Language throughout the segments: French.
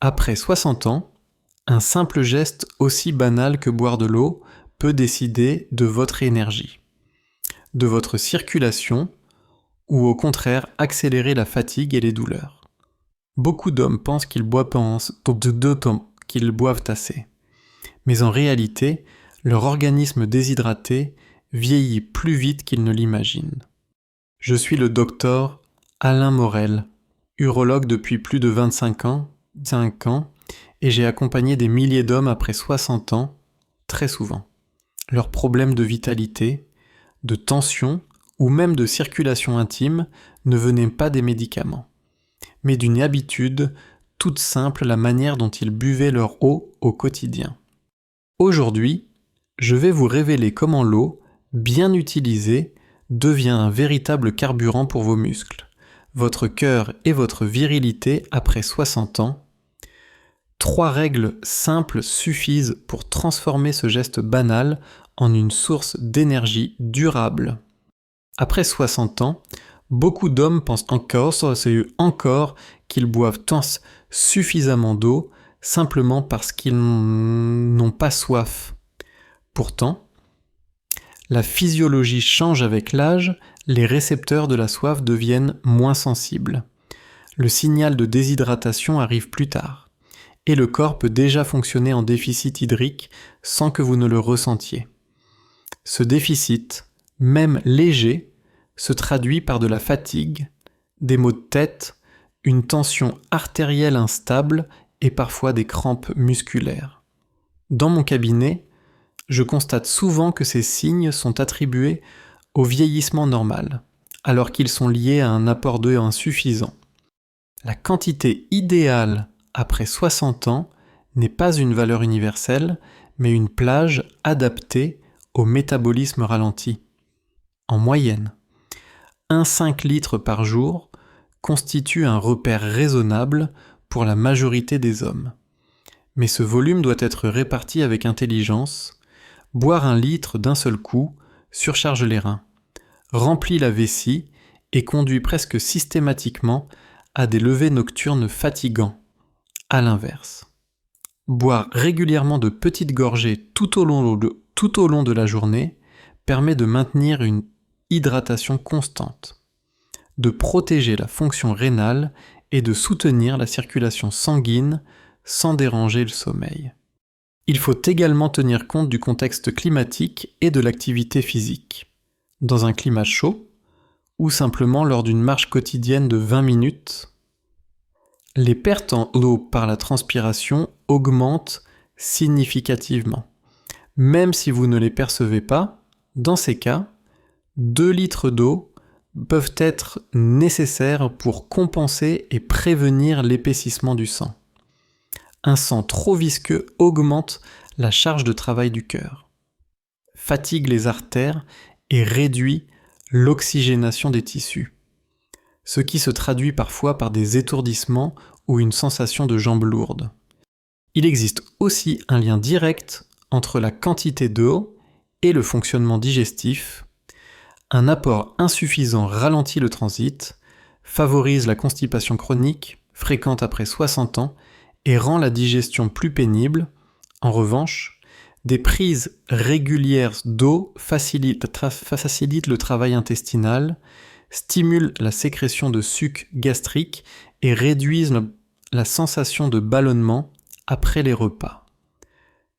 Après 60 ans, un simple geste aussi banal que boire de l'eau peut décider de votre énergie, de votre circulation, ou au contraire accélérer la fatigue et les douleurs. Beaucoup d'hommes pensent qu'ils boivent assez. Mais en réalité, leur organisme déshydraté vieillit plus vite qu'ils ne l'imaginent. Je suis le docteur Alain Morel, urologue depuis plus de 25 ans, et j'ai accompagné des milliers d'hommes après 60 ans, très souvent. Leurs problèmes de vitalité, de tension ou même de circulation intime ne venaient pas des médicaments, mais d'une habitude toute simple, la manière dont ils buvaient leur eau au quotidien. Aujourd'hui, je vais vous révéler comment l'eau, bien utilisée, devient un véritable carburant pour vos muscles, votre cœur et votre virilité après 60 ans. 3 règles simples suffisent pour transformer ce geste banal en une source d'énergie durable. Après 60 ans, beaucoup d'hommes pensent encore qu'ils boivent suffisamment d'eau simplement parce qu'ils n'ont pas soif. Pourtant, la physiologie change avec l'âge, les récepteurs de la soif deviennent moins sensibles. Le signal de déshydratation arrive plus tard, et le corps peut déjà fonctionner en déficit hydrique sans que vous ne le ressentiez. Ce déficit, même léger, se traduit par de la fatigue, des maux de tête, une tension artérielle instable et parfois des crampes musculaires. Dans mon cabinet, je constate souvent que ces signes sont attribués au vieillissement normal, alors qu'ils sont liés à un apport d'eau insuffisant. La quantité idéale après 60 ans n'est pas une valeur universelle, mais une plage adaptée au métabolisme ralenti. En moyenne, 1,5 litre par jour constitue un repère raisonnable pour la majorité des hommes. Mais ce volume doit être réparti avec intelligence. Boire 1 litre d'un seul coup surcharge les reins, remplit la vessie et conduit presque systématiquement à des levers nocturnes fatigants. À l'inverse, boire régulièrement de petites gorgées tout au long de la journée permet de maintenir une hydratation constante, de protéger la fonction rénale et de soutenir la circulation sanguine sans déranger le sommeil. Il faut également tenir compte du contexte climatique et de l'activité physique. Dans un climat chaud, ou simplement lors d'une marche quotidienne de 20 minutes, les pertes en eau par la transpiration augmentent significativement. Même si vous ne les percevez pas, dans ces cas, 2 litres d'eau peuvent être nécessaires pour compenser et prévenir l'épaississement du sang. Un sang trop visqueux augmente la charge de travail du cœur, fatigue les artères et réduit l'oxygénation des tissus, ce qui se traduit parfois par des étourdissements ou une sensation de jambes lourdes. Il existe aussi un lien direct entre la quantité d'eau et le fonctionnement digestif. Un apport insuffisant ralentit le transit, favorise la constipation chronique, fréquente après 60 ans, et rend la digestion plus pénible. En revanche, des prises régulières d'eau facilitent le travail intestinal, stimulent la sécrétion de suc gastrique et réduisent la sensation de ballonnement après les repas.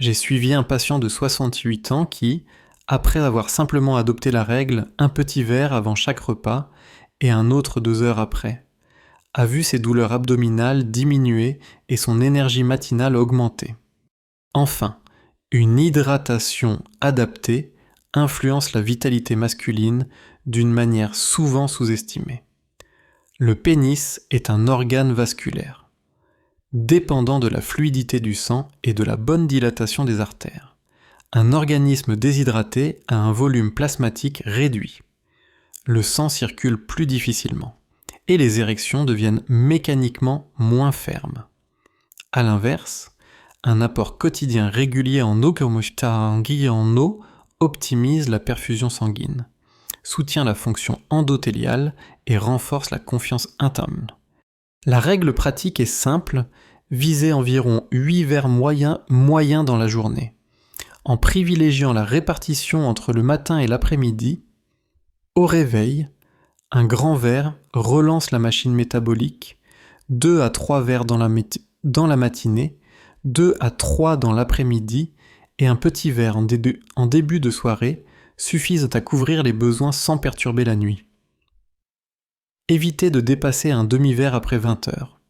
J'ai suivi un patient de 68 ans qui, après avoir simplement adopté la règle un petit verre avant chaque repas et un autre 2 heures après, a vu ses douleurs abdominales diminuer et son énergie matinale augmenter. Enfin, une hydratation adaptée influence la vitalité masculine d'une manière souvent sous-estimée. Le pénis est un organe vasculaire, dépendant de la fluidité du sang et de la bonne dilatation des artères. Un organisme déshydraté a un volume plasmatique réduit. Le sang circule plus difficilement et les érections deviennent mécaniquement moins fermes. A l'inverse, un apport quotidien régulier en eau optimise la perfusion sanguine, soutient la fonction endothéliale et renforce la confiance interne. La règle pratique est simple, visez environ 8 verres moyens dans la journée. En privilégiant la répartition entre le matin et l'après-midi, au réveil, un grand verre relance la machine métabolique, 2 à 3 verres dans la matinée, 2 à 3 dans l'après-midi et un petit verre en début de soirée suffisent à couvrir les besoins sans perturber la nuit. Évitez de dépasser un demi-verre après 20 heures,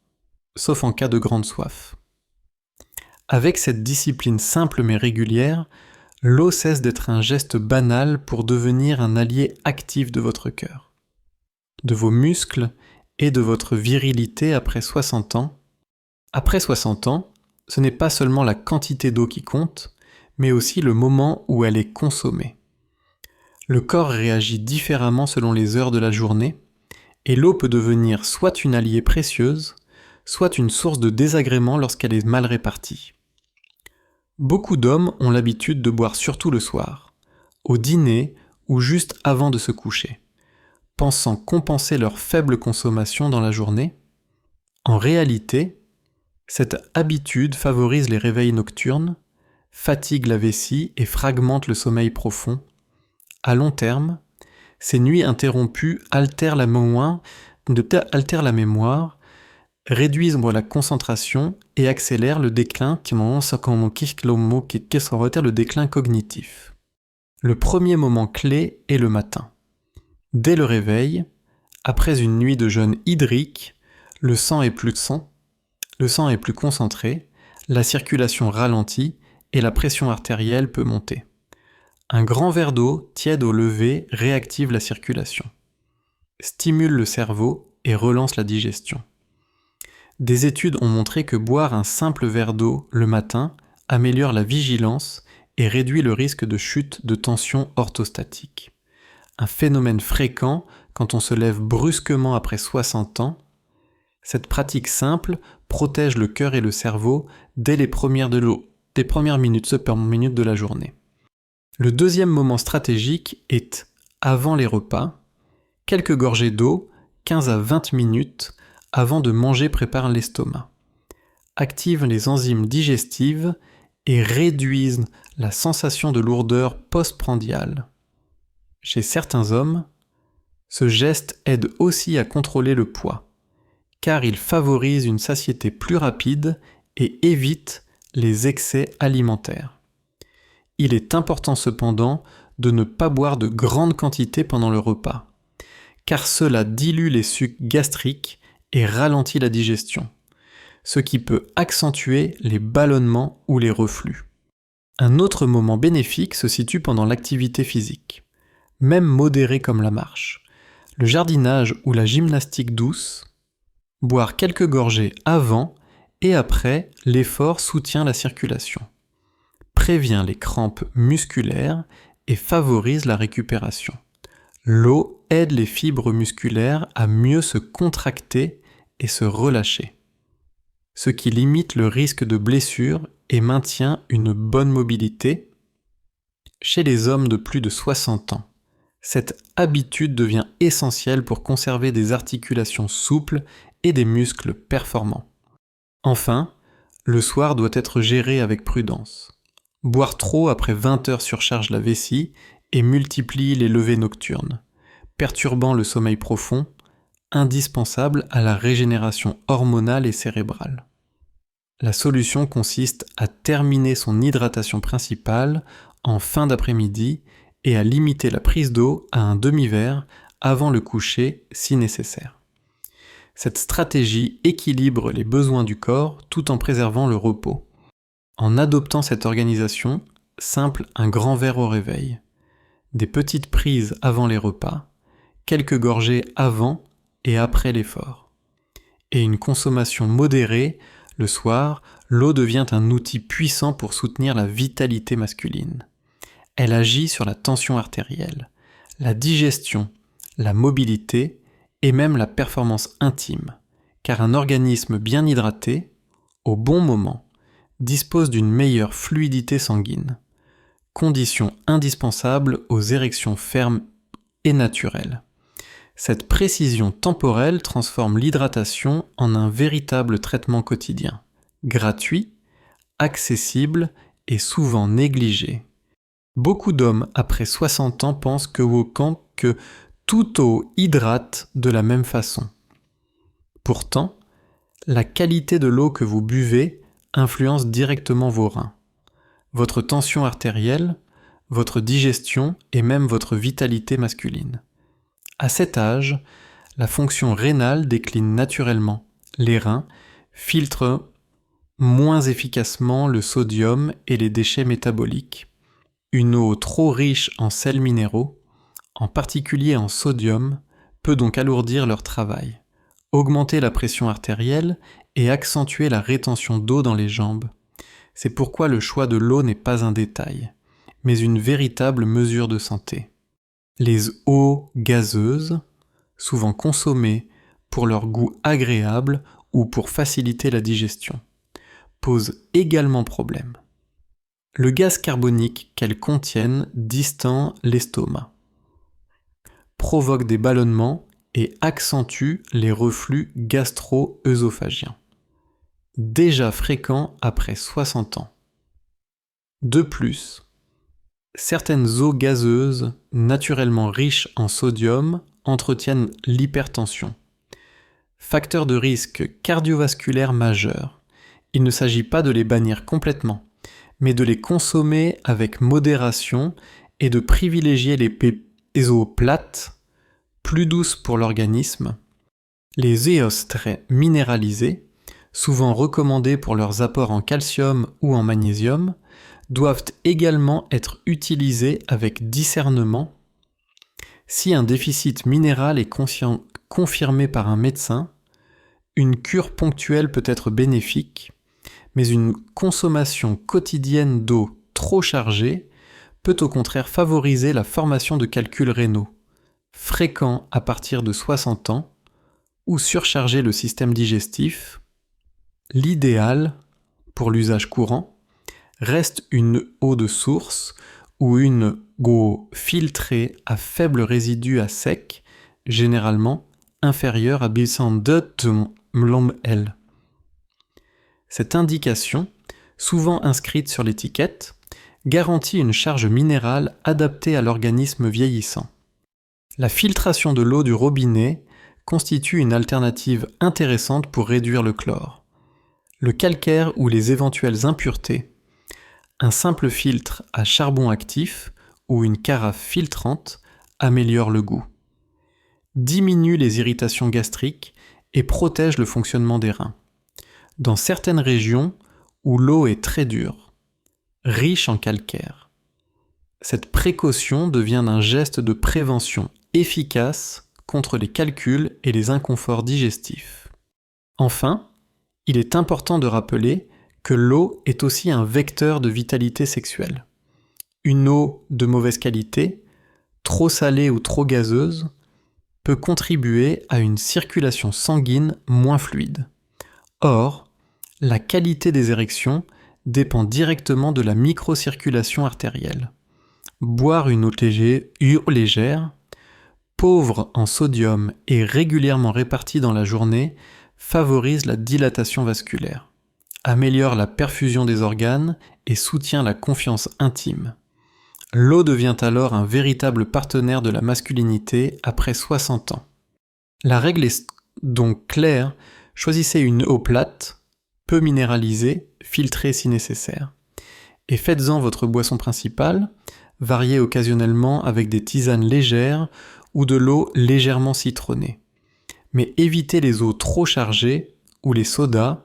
sauf en cas de grande soif. Avec cette discipline simple mais régulière, l'eau cesse d'être un geste banal pour devenir un allié actif de votre cœur, de vos muscles et de votre virilité après 60 ans. Après 60 ans, ce n'est pas seulement la quantité d'eau qui compte, mais aussi le moment où elle est consommée. Le corps réagit différemment selon les heures de la journée, et l'eau peut devenir soit une alliée précieuse, soit une source de désagrément lorsqu'elle est mal répartie. Beaucoup d'hommes ont l'habitude de boire surtout le soir, au dîner ou juste avant de se coucher, pensant compenser leur faible consommation dans la journée. En réalité, cette habitude favorise les réveils nocturnes, fatigue la vessie et fragmente le sommeil profond. À long terme, ces nuits interrompues altèrent la mémoire, réduisent la concentration et accélèrent le déclin cognitif. Le premier moment clé est le matin. Dès le réveil, après une nuit de jeûne hydrique, le sang est plus concentré, la circulation ralentit et la pression artérielle peut monter. Un grand verre d'eau tiède au lever réactive la circulation, stimule le cerveau et relance la digestion. Des études ont montré que boire un simple verre d'eau le matin améliore la vigilance et réduit le risque de chute de tension orthostatique. Un phénomène fréquent quand on se lève brusquement après 60 ans. Cette pratique simple protège le cœur et le cerveau dès les premières minutes de la journée. Le deuxième moment stratégique est, avant les repas, quelques gorgées d'eau, 15 à 20 minutes, avant de manger prépare l'estomac, activent les enzymes digestives et réduisent la sensation de lourdeur postprandiale. Chez certains hommes, ce geste aide aussi à contrôler le poids, car il favorise une satiété plus rapide et évite les excès alimentaires. Il est important cependant de ne pas boire de grandes quantités pendant le repas, car cela dilue les sucs gastriques et ralentit la digestion, ce qui peut accentuer les ballonnements ou les reflux. Un autre moment bénéfique se situe pendant l'activité physique, même modérée comme la marche, le jardinage ou la gymnastique douce. Boire quelques gorgées avant et après l'effort soutient la circulation, prévient les crampes musculaires et favorise la récupération. L'eau aide les fibres musculaires à mieux se contracter et se relâcher, ce qui limite le risque de blessure et maintient une bonne mobilité. Chez les hommes de plus de 60 ans, cette habitude devient essentielle pour conserver des articulations souples et des muscles performants. Enfin, le soir doit être géré avec prudence. Boire trop après 20 heures surcharge la vessie et multiplie les levées nocturnes, perturbant le sommeil profond, indispensable à la régénération hormonale et cérébrale. La solution consiste à terminer son hydratation principale en fin d'après-midi et à limiter la prise d'eau à un demi-verre avant le coucher si nécessaire. Cette stratégie équilibre les besoins du corps tout en préservant le repos. En adoptant cette organisation, simple un grand verre au réveil, des petites prises avant les repas, quelques gorgées avant et après l'effort, et une consommation modérée le soir, l'eau devient un outil puissant pour soutenir la vitalité masculine. Elle agit sur la tension artérielle, la digestion, la mobilité et même la performance intime, car un organisme bien hydraté, au bon moment, dispose d'une meilleure fluidité sanguine, condition indispensable aux érections fermes et naturelles. Cette précision temporelle transforme l'hydratation en un véritable traitement quotidien, gratuit, accessible et souvent négligé. Beaucoup d'hommes après 60 ans pensent que toute eau hydrate de la même façon. Pourtant, la qualité de l'eau que vous buvez influence directement vos reins, votre tension artérielle, votre digestion et même votre vitalité masculine. À cet âge, la fonction rénale décline naturellement. Les reins filtrent moins efficacement le sodium et les déchets métaboliques. Une eau trop riche en sels minéraux, en particulier en sodium, peut donc alourdir leur travail, augmenter la pression artérielle et accentuer la rétention d'eau dans les jambes. C'est pourquoi le choix de l'eau n'est pas un détail, mais une véritable mesure de santé. Les eaux gazeuses, souvent consommées pour leur goût agréable ou pour faciliter la digestion, posent également problème. Le gaz carbonique qu'elles contiennent distend l'estomac, provoque des ballonnements et accentue les reflux gastro-œsophagiens, déjà fréquents après 60 ans. De plus, certaines eaux gazeuses naturellement riches en sodium entretiennent l'hypertension. Facteur de risque cardiovasculaire majeur. Il ne s'agit pas de les bannir complètement, mais de les consommer avec modération et de privilégier les eaux plates, plus douces pour l'organisme. Les EOS très minéralisés, souvent recommandés pour leurs apports en calcium ou en magnésium, doivent également être utilisés avec discernement. Si un déficit minéral est confirmé par un médecin, une cure ponctuelle peut être bénéfique, mais une consommation quotidienne d'eau trop chargée peut au contraire favoriser la formation de calculs rénaux, fréquents à partir de 60 ans, ou surcharger le système digestif. L'idéal, pour l'usage courant, reste une eau de source ou une eau filtrée à faible résidu à sec, généralement inférieure à 102 ml. Cette indication, souvent inscrite sur l'étiquette, garantit une charge minérale adaptée à l'organisme vieillissant. La filtration de l'eau du robinet constitue une alternative intéressante pour réduire le chlore, le calcaire ou les éventuelles impuretés. Un simple filtre à charbon actif ou une carafe filtrante améliore le goût, diminue les irritations gastriques et protège le fonctionnement des reins. Dans certaines régions où l'eau est très dure, riche en calcaire, cette précaution devient un geste de prévention efficace contre les calculs et les inconforts digestifs. Enfin, il est important de rappeler que l'eau est aussi un vecteur de vitalité sexuelle. Une eau de mauvaise qualité, trop salée ou trop gazeuse, peut contribuer à une circulation sanguine moins fluide. Or, la qualité des érections dépend directement de la microcirculation artérielle. Boire une eau légère, pauvre en sodium et régulièrement répartie dans la journée, favorise la dilatation vasculaire, améliore la perfusion des organes et soutient la confiance intime. L'eau devient alors un véritable partenaire de la masculinité après 60 ans. La règle est donc claire, choisissez une eau plate, peu minéralisée, filtrée si nécessaire. Et faites-en votre boisson principale, variée occasionnellement avec des tisanes légères ou de l'eau légèrement citronnée. Mais évitez les eaux trop chargées ou les sodas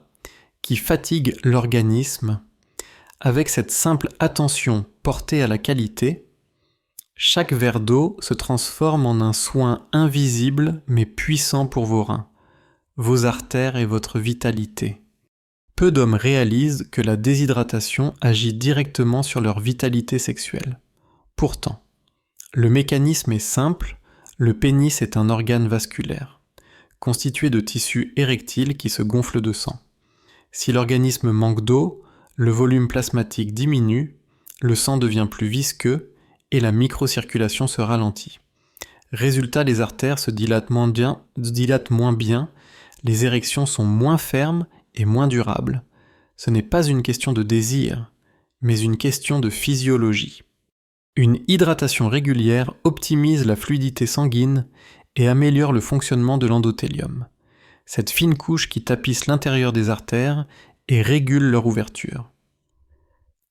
qui fatiguent l'organisme. Avec cette simple attention portée à la qualité, chaque verre d'eau se transforme en un soin invisible mais puissant pour vos reins, vos artères et votre vitalité. Peu d'hommes réalisent que la déshydratation agit directement sur leur vitalité sexuelle. Pourtant, le mécanisme est simple, le pénis est un organe vasculaire, constitué de tissus érectiles qui se gonflent de sang. Si l'organisme manque d'eau, le volume plasmatique diminue, le sang devient plus visqueux et la microcirculation se ralentit. Résultat, les artères se dilatent moins bien, les érections sont moins fermes et moins durables. Ce n'est pas une question de désir, mais une question de physiologie. Une hydratation régulière optimise la fluidité sanguine et améliore le fonctionnement de l'endothélium, cette fine couche qui tapisse l'intérieur des artères et régule leur ouverture.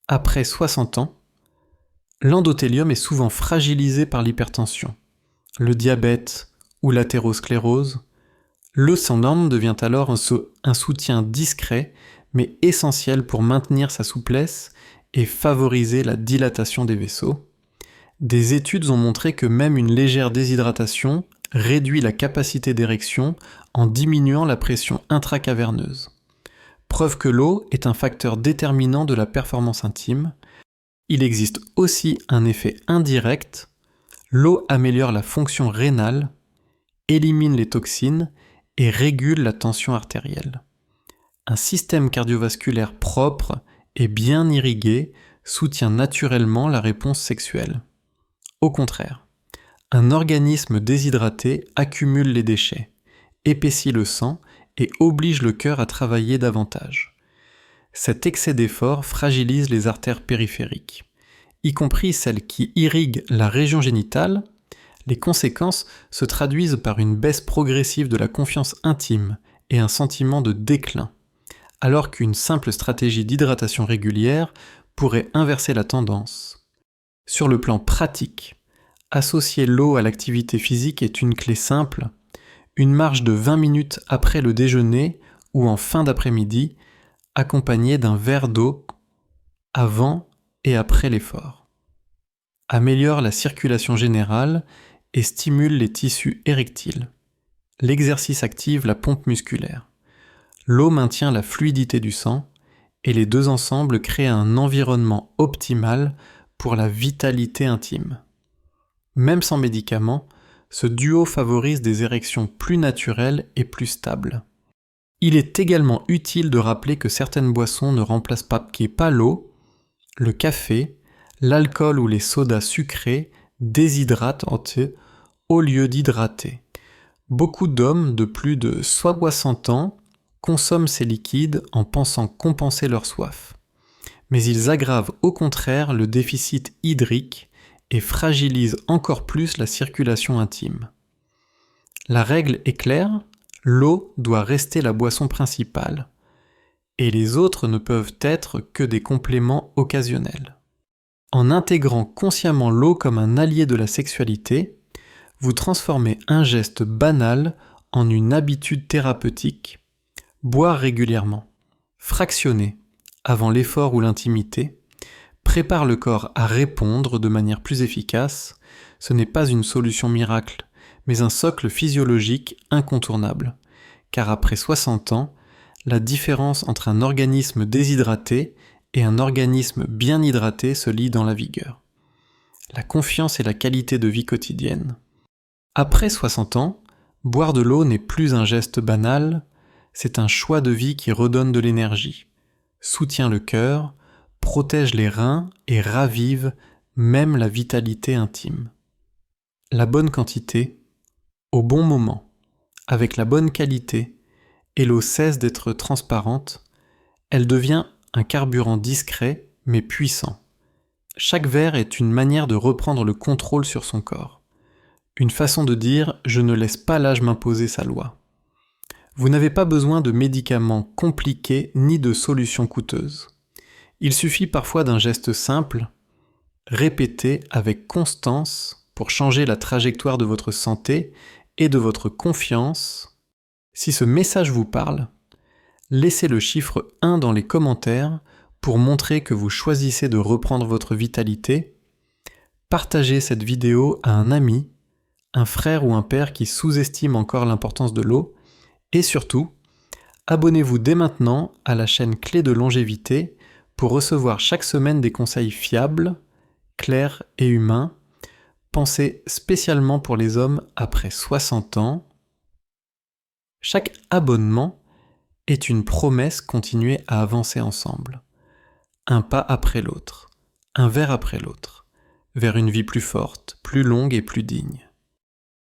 Après 60 ans, l'endothélium est souvent fragilisé par l'hypertension, le diabète ou l'athérosclérose. Le sang d'homme devient alors un soutien discret mais essentiel pour maintenir sa souplesse et favoriser la dilatation des vaisseaux. Des études ont montré que même une légère déshydratation réduit la capacité d'érection en diminuant la pression intracaverneuse. Preuve que l'eau est un facteur déterminant de la performance intime. Il existe aussi un effet indirect. L'eau améliore la fonction rénale, élimine les toxines et régule la tension artérielle. Un système cardiovasculaire propre et bien irrigué soutient naturellement la réponse sexuelle. Au contraire, un organisme déshydraté accumule les déchets, épaissit le sang et oblige le cœur à travailler davantage. Cet excès d'effort fragilise les artères périphériques, y compris celles qui irriguent la région génitale. Les conséquences se traduisent par une baisse progressive de la confiance intime et un sentiment de déclin, alors qu'une simple stratégie d'hydratation régulière pourrait inverser la tendance. Sur le plan pratique, associer l'eau à l'activité physique est une clé simple. Une marche de 20 minutes après le déjeuner ou en fin d'après-midi, accompagnée d'un verre d'eau avant et après l'effort. Améliore la circulation générale et stimule les tissus érectiles. L'exercice active la pompe musculaire. L'eau maintient la fluidité du sang et les deux ensemble créent un environnement optimal pour la vitalité intime. Même sans médicaments, ce duo favorise des érections plus naturelles et plus stables. Il est également utile de rappeler que certaines boissons ne remplacent pas l'eau, le café, l'alcool ou les sodas sucrés déshydratent au lieu d'hydrater. Beaucoup d'hommes de plus de 60 ans consomment ces liquides en pensant compenser leur soif. Mais ils aggravent au contraire le déficit hydrique et fragilisent encore plus la circulation intime. La règle est claire, l'eau doit rester la boisson principale, et les autres ne peuvent être que des compléments occasionnels. En intégrant consciemment l'eau comme un allié de la sexualité, vous transformez un geste banal en une habitude thérapeutique. Boire régulièrement, fractionner, avant l'effort ou l'intimité, prépare le corps à répondre de manière plus efficace. Ce n'est pas une solution miracle, mais un socle physiologique incontournable. Car après 60 ans, la différence entre un organisme déshydraté et un organisme bien hydraté se lit dans la vigueur. La confiance et la qualité de vie quotidienne. Après 60 ans, boire de l'eau n'est plus un geste banal, c'est un choix de vie qui redonne de l'énergie, soutient le cœur, protège les reins et ravive même la vitalité intime. La bonne quantité, au bon moment, avec la bonne qualité, et l'eau cesse d'être transparente, elle devient un carburant discret mais puissant. Chaque verre est une manière de reprendre le contrôle sur son corps. Une façon de dire « je ne laisse pas l'âge m'imposer sa loi ». Vous n'avez pas besoin de médicaments compliqués ni de solutions coûteuses. Il suffit parfois d'un geste simple, répété avec constance pour changer la trajectoire de votre santé et de votre confiance. Si ce message vous parle, laissez le chiffre 1 dans les commentaires pour montrer que vous choisissez de reprendre votre vitalité. Partagez cette vidéo à un ami, un frère ou un père qui sous-estime encore l'importance de l'eau. Et surtout, abonnez-vous dès maintenant à la chaîne Clé de longévité pour recevoir chaque semaine des conseils fiables, clairs et humains, pensés spécialement pour les hommes après 60 ans. Chaque abonnement est une promesse continuée à avancer ensemble. Un pas après l'autre, un verre après l'autre, vers une vie plus forte, plus longue et plus digne.